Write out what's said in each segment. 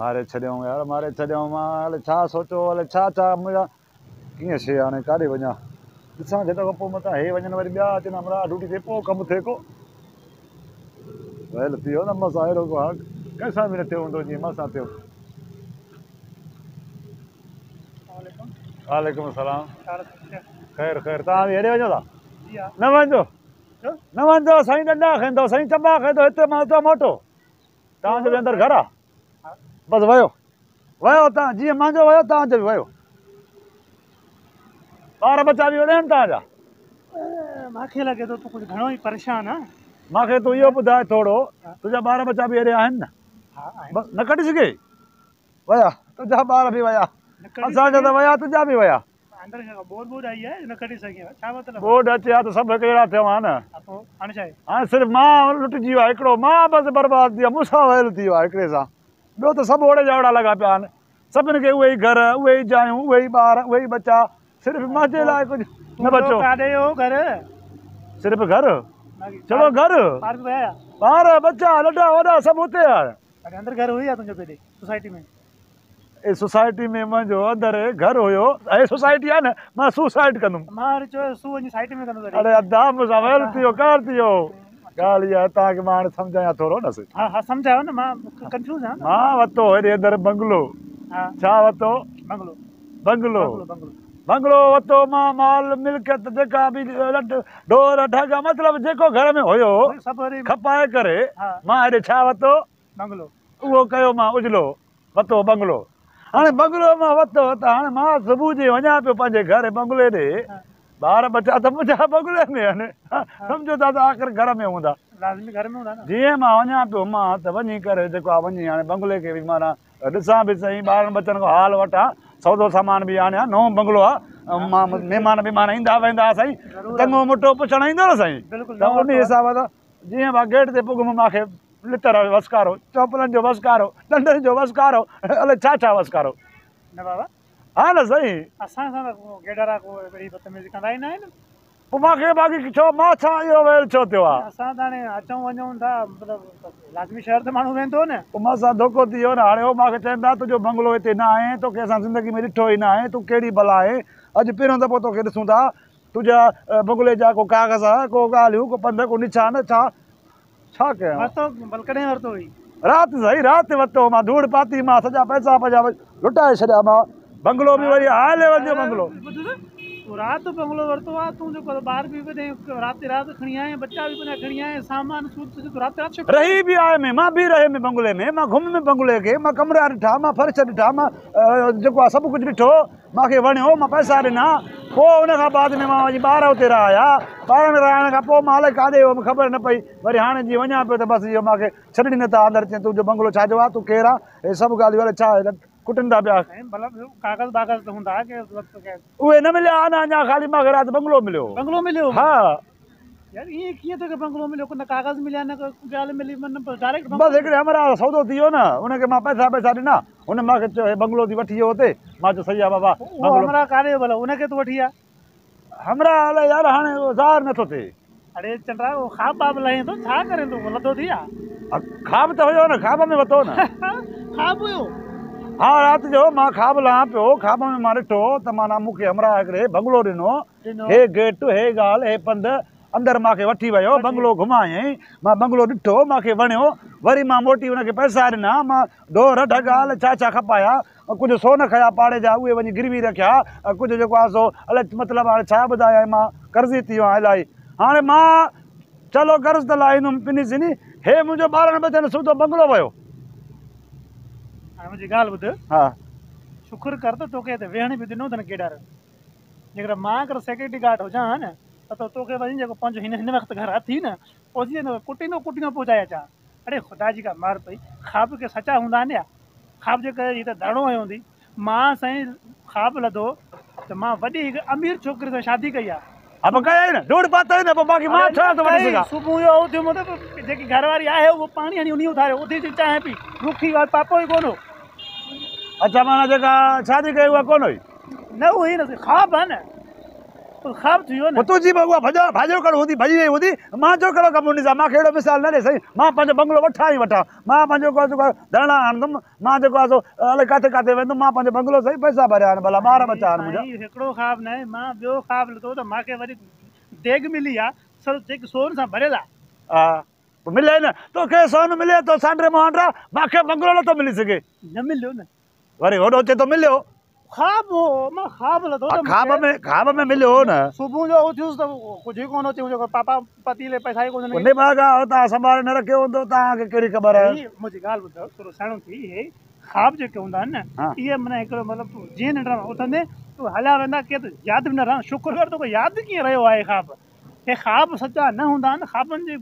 मारे छॾियऊं यार मारे छॾियऊं मां हले छा सोचो हले छा मुंहिंजा कीअं शइ हाणे काॾे वञा ॾिसां झट खां पोइ मथां हे वञनि वरी ॿिया अचनि हमरा ड्यूटी ते पोइ कमु थिए को वयल थी वियो न मसां अहिड़ो को कंहिंसां बि न थियो हूंदो जीअं मां सां थियो वालेकुम सलाम ख़ैर ख़ैर तव्हां बि हेॾे वञो था न वञिजो साईं डंडा खाईंदो साईं चंबा खाईंदो हिते मां हुतां मोटो तव्हांजो बि अंदरि घरु आहे बसि वयो तव्हां जीअं मुंहिंजो वयो तव्हांजो बि वयो ॿार बच्चा बि वॾा आहिनि तव्हांजा मूंखे लॻे थो तूं कुझु घणो ई परेशान आहे मूंखे तूं इहो ॿुधाए थोरो तुंहिंजा ॿार बच्चा बि हेॾे आहिनि न बसि न कढी सघे वया तुंहिंजा ॿार बि वया असांजा त वया तुंहिंजा बि वया बोर्ड अचे हा त सभु हिकु जहिड़ा थिया न हाणे सिर्फ़ु मां लुटिजी वियो आहे हिकिड़ो मां बसि बर्बादु थी वियो मूंसां वयल थी वियो आहे हिकिड़े सां ॿियो त सभु ओड़े जा ओड़ा लॻा पिया आहिनि सभिनि खे उहे ई घर उहे ई जायूं उहे ई ॿार उहे ई बच्चा सिर्फ़ु मुंहिंजे लाइ कुझु न बचो सिर्फ़ु घर चलो घर ॿार बच्चा नंढा वॾा सभु हुते आहे अंदरि घर हुई आहे तुंहिंजो पहिरीं सोसाइटी में सोसाइटी में मुंहिंजो अंदरि घर हुयो ऐं सोसाइटी आहे न मां सुसाइड कंदुमि मां वरी चयो सू वञी साइट में कंदो अड़े अदा मूंसां वयल थी वियो कार थी वियो ॻाल्हि इहा आहे तव्हांखे मां हाणे सम्झायां थोरो न सही हा सम्झायो न मां कंफ्यूज़ आहियां मां वरितो हेॾे अंदरि बंगलो छा वरितो बंगलो वरितो मां माल मिल्कियत जेका बि ढोर ढग मतिलबु जेको घर में हुयो खपाए करे मां हेॾे छा वरितो उहो कयो मां उजलो वरितो बंगलो हाणे बंगलो मां वरितो त हाणे मां सुबुह जो वञा पियो पंहिंजे घर बंगले ॾे ॿार बच्चा त मुंहिंजा बंगले में आहिनि सम्झो था त आख़िर घर में हूंदा जीअं मां वञा पियो मां त वञी करे जेको आहे वञी हाणे बंगले खे बि माना ॾिसां बि सही ॿारनि बच्चनि खां हाल वठां सौदो सामान बि आणियां नओं बंगलो आहे मां महिमान ईंदा वेंदा साईं चङो मोटो पुछणु ईंदो न साईं त उन हिसाब सां जीअं मां गेट ते पुगुमि मूंखे लिटर वसकारो चौपलनि जो वसकारो डंडनि जो वसकारो अलाए छा वसकारो हा न साईं पोइ मूंखे बाक़ी छो मां छा इहो वेल छो थियो आहे असां त हाणे अचूं वञूं था मतिलबु लाज़मी शहर त माण्हू वेंदो न पोइ मां सां धोखो थी वियो न हाणे उहो मूंखे चवंदा तुंहिंजो बंगलो हिते न आहे तोखे असां ज़िंदगी में ॾिठो ई न आहे तूं कहिड़ी भला आहे अॼु पहिरियों दफ़ो तोखे ॾिसूं था तुंहिंजा बंगले जा को कागज़ को ॻाल्हियूं को पंध को निशान छा कयां कॾहिं वरितो हुई राति साईं राति वरितो मां धूड़ पाती मां सॼा पैसा पंहिंजा लुटाए छॾिया मां बंगलो बि वरी हाई लेवल जो बंगलो राति बंगलो वरितो आहे तूं जेको ॿार बि राति खणी आए बच्चा बि खणी आए सामान रही बि आहे में मां बि रहे में बंगले में मां घुम में बंगले खे मां कमरा ॾिठा मां फर्श ॾिठा मां जेको आहे सभु कुझु ॾिठो मूंखे वणियो मां पैसा ॾिना पोइ उन खां बाद में मां वञी ॿार हुते रहिया ॿारनि रहण खां पोइ मां अलाए काॾे वियो ख़बर न पई वरी हाणे जीअं वञा पियो त बसि इहो मूंखे छॾणी नथा अंदरि चई तुंहिंजो बंगलो छाजो आहे तूं केरु आहे हे सभु ॻाल्हियूं अलाए छा कुटनि था पिया कागज़ बागज़ हूंदा उहे न मिलिया अञा ख़ाली मूंखे राति बंगलो मिलियो हा यार ईअं कीअं तोखे बंगलो मिलियो न कागज़ मिलिया न ॻाल्हि मिली डायरेक्ट बसि हिकिड़े हमरा सौदो थी वियो न हुनखे मां पैसा ॾिना हुन मूंखे चयो बंगलो थी वठी वियो हुते मां चयो सही आहे बाबा हमरा काॾे भला हुनखे तूं वठी आहे हमरा अलाए यार हाणे ज़ाहिर नथो थिए अड़े चंडा उहो ख़्वाब बाब लहे थो छा करे तूं लथो थी आहे ख़्वाब त हुयो न ख़्वाब में वरितो न ख़्वाब हुयो हा राति जो मां ख़्वाब लहां पियो ख़्वाब में मां ॾिठो त माना मूंखे हमरा हिकिड़े बंगलो ॾिनो हे गेट हे ॻाल्हि हे पंध अंदरि मूंखे वठी वियो बंगलो घुमायईं मां बंगलो ॾिठो मूंखे वणियो वरी मां मोटी हुनखे पैसा ॾिना मां ढोर ढग छा खपाया कुझु सोन खया पाड़े जा उहे वञी गिरवी रखिया कुझु जेको आहे सो अलाए मतिलबु हाणे छा ॿुधायां मां कर्ज़ी थी वियो आहियां इलाही हाणे मां चलो कर्ज़ त लाहींदुमि पिनी सिनी हे मुंहिंजो ॿारनि बच्चनि सूधो बंगलो वियो मुंहिंजी ॻाल्हि ॿुध हा शुकुर कर त तोखे हिते वेहण बि ॾिनो अथनि केॾा जेकर मां अगरि सिक्योरिटी गार्ड हुजां हा न त तोखे वञी जेको पंहिंजो हिन वक़्तु घर अथई न पहुची वेंदो कुटीनो पहुचाए अचां अड़े ख़ुदा जी का मार पई ख़्वाब के सचा हूंदा आहिनि या ख़्वाब जे करे हीअ त धड़ो हयो हूंदी मां साईं ख़्वाब लधो त मां वॾी हिकु अमीर छोकिरे सां शादी कई आहे अब कया न धूड़ पातो न पोइ बाक़ी मां छा थो वठी सघां सुबुह जो उथियो मतिलबु जेकी घरवारी आहे उहो पाणी हणी उन उथारियो उथी थी चांहि पी रुखी ॻाल्हि पापो ई कोन हो अच्छा माना जेका शादी कई उहा कोन हुई न हुई न ख़्वाब आहे न ख़्वाब थी वियो न तुंहिंजी बि उहा भाॼो कर हूंदी भॼी वई हूंदी मां छो कहिड़ो कमु हूंदी सां मूंखे अहिड़ो मिसाल न ॾे साईं मां पंहिंजो बंगलो वठां ई वठां मां पंहिंजो जेको धरणा आणंदुमि मां जेको आहे सो अलाए किथे किथे वेंदुमि मां पंहिंजो बंगलो सही पैसा भरिया आहिनि भला ॿार बचा आहिनि मुंहिंजा साईं, हिकिड़ो ख़्वाब न आहे मां ॿियो ख़्वाब लिथो त मूंखे वरी देग मिली आहे सभु जेकी सोन सां भरियल आहे हा पोइ मिले न तोखे सोन मिले थो सांड्रे मुहांड्रा मूंखे बंगलो नथो मिली सघे न मिलियो न वरी होॾो अचे थो मिलियो ख़्वाब हो मां ख़्वाब लिथो त ख़्वाब में मिलियो न सुबुह जो उथियुसि त कुझु ई कोन अची जेको पापा पतीले पैसा ई कोन उन बागा तव्हां संभाले न रखियो हूंदो तव्हांखे कहिड़ी ख़बर आहे मुंहिंजी ॻाल्हि ॿुधो थोरो साणो थी इहे ख़्वाब जेके हूंदा आहिनि न इहे माना हिकिड़ो मतिलबु जीअं निंड उथंदे तूं हलिया वेंदा केर त यादि बि न रहंदो शुक्र कर तोखे यादि कीअं रहियो आहे ख़्वाब हे ख़्वाब सचा न हूंदा आहिनि ख़्वाबनि जे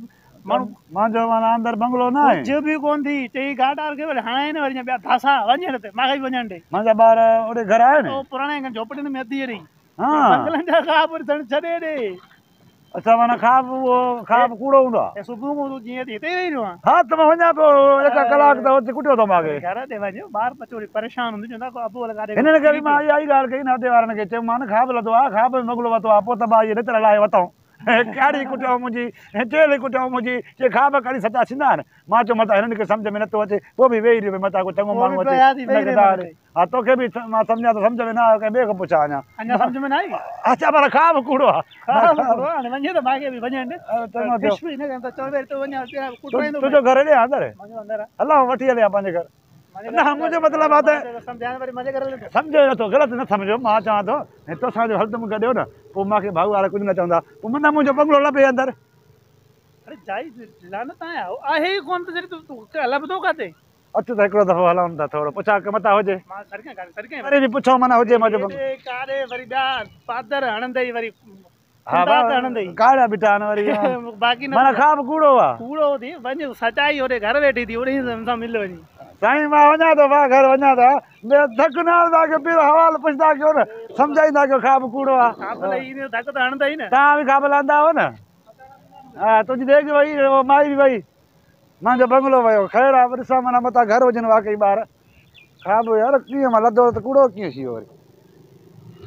माण्हू मुंहिंजो माना अंदरि बंगलो न आहे कुझु बि कोन थी चई घाटार खे वरी हाणे न वरी ॿिया धासा वञे ते मूंखे बि वञण ॾे मुंहिंजा ॿार ओॾे घर आहिनि पुराणे झोपड़ियुनि में अधी रही हा बंगलनि जा ख़्वाब छॾे ॾे अच्छा माना ख़्वाब कूड़ो हूंदो आहे सुबुह खां तूं जीअं थी हिते ई वेही रहो हा त मां वञा पियो हिकु कलाक त हुते कुटियो अथव मूंखे घर ते वञो ॿार बचो वरी परेशान हूंदी चवंदा अबो लॻाए हिन करे मां इहा ई ॻाल्हि कई न हुते वारनि खे चयोमांनि ख़्वाब लथो आहे ख़्वाब में बंगलो वरितो आहे पोइ त मां इहे नितर लाइ वरितऊं कहिड़ी कुटियो मुंहिंजी चेली कुटियो मुंहिंजी चए ख़्वाब कड़ी सचा थींदा आहिनि मां चयो मथां हिननि खे सम्झ में नथो अचे पोइ बि वेही रहियो मथां को चङो माण्हू अचे हा तोखे बि मां सम्झां त सम्झ में न आयो कंहिं ॿिए खां पुछां अञा सम्झ में न आई अच्छा पर ख़्वाब कूड़ो आहे वञे त मूंखे बि वञण तुंहिंजो घर ॾे अंदरि हलां वठी हलिया पंहिंजे घर न मुंहिंजो मतिलबु आहे त सम्झो नथो ग़लति न सम्झो मां चवां थो ऐं तोसां जो हलंदुमि गॾियो न पोइ मूंखे भाऊ वारा कुझु न चवंदा पोइ माना मुंहिंजो बंगलो लभे अंदरि अरे जाई लानत आहे ई कोन त जॾहिं तूं हलंदो काथे अचु त हिकिड़ो दफ़ो हलूं था थोरो पुछां की मथां हुजे वरी बि पुछो माना हुजे मुंहिंजो वरी ॿिया पादर हणंदई वरी हा काड़ा बीठा आहिनि वरी बाक़ी माना ख़्वाब कूड़ो आहे कूड़ो थी वञ सचाई होॾे घर वेठी थी उन सां मिल वञी साईं मां वञा थो मां घर वञा थो धक न हणंदा कयो पहिरियों हवाल पुछंदा कयो न सम्झाईंदा कयो ख़्वाब कूड़ो आहे धक त हणंदा ई न तव्हां बि ख़्वाब लहंदा आहियो न हा तुंहिंजी देग वई माई बि वई मुंहिंजो बंगलो वियो ख़ैरु आहे ॾिसां माना मथां घर हुजनि वाक़ई ॿार ख़्वाब यार कीअं मां लधो त कूड़ो कीअं थी वियो वरी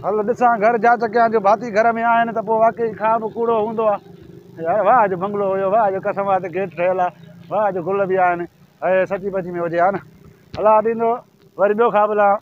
हल ॾिसां घर जांच कयां जो भाती घर में आहिनि त पोइ वाक़ई ख़्वाब कूड़ो हूंदो आहे यार वाह जो बंगलो हुयो वाह जो कसम आहे त गेट ठहियलु आहे वाह जो गुल बि आहिनि ऐं सची बची में हुजे हा न हला ॾींदो वरी ॿियो ख़्वाब लाइ